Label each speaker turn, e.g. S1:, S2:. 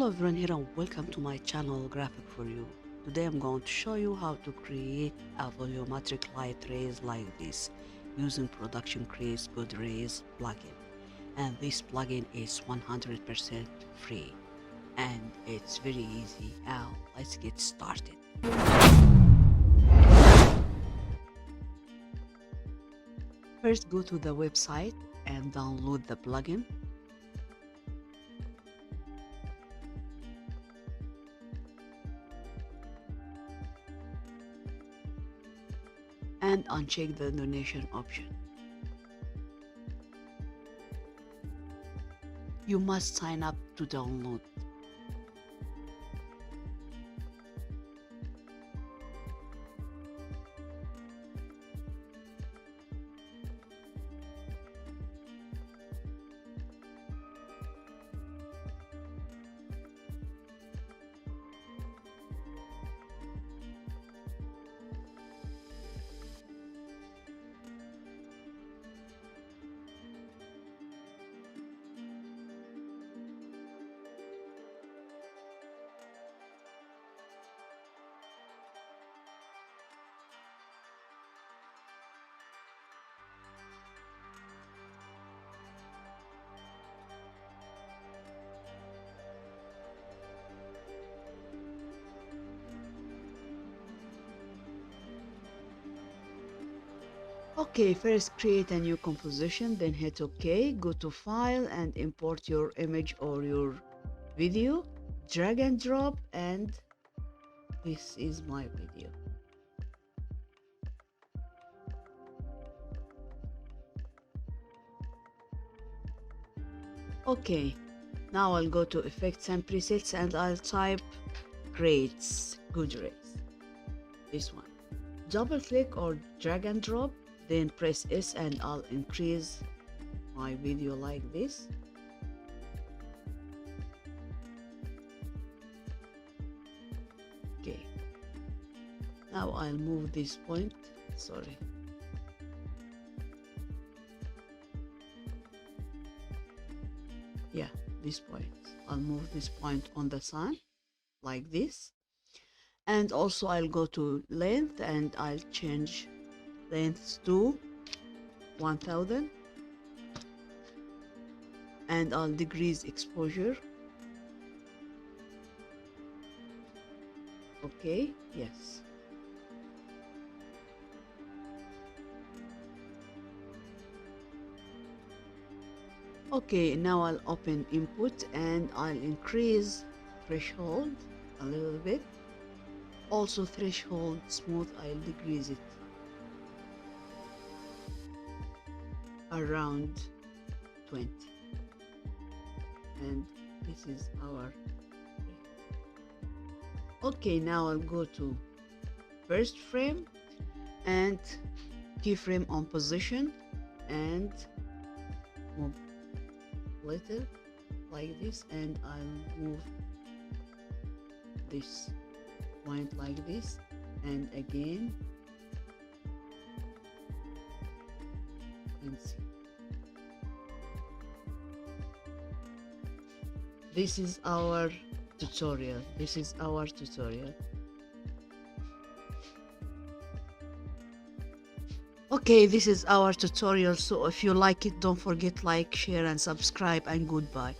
S1: Hello everyone here and welcome to my channel Graphic for You. Today I'm going to show you how to create a volumetric light rays like this using Production Create's Godrays plugin. And this plugin is 100% free and it's very easy. Now let's get started. First go to the website and download the plugin. And uncheck the donation option. You must sign up to download. Okay, first create a new composition, then hit OK, go to File and import your image or your video, drag and drop, and this is my video. Okay, now I'll go to Effects and Presets and I'll type Creates Godrays, this one. Double click or drag and drop, then press S and I'll increase my video like this. Okay, now I'll move this point, sorry. Yeah, this point. I'll move this point on the sun like this. And also I'll go to length and I'll change length to 1000 and I'll decrease exposure. Okay, yes. Okay, now I'll open input and I'll increase threshold a little bit. Also threshold smooth, I'll decrease it around 20. And this is our okay, now I'll go to first frame and keyframe on position and move little like this, and I'll move this point like this, and again, and see. This is our tutorial. Okay, this is our tutorial. So if you like it, don't forget like, share and subscribe, and goodbye.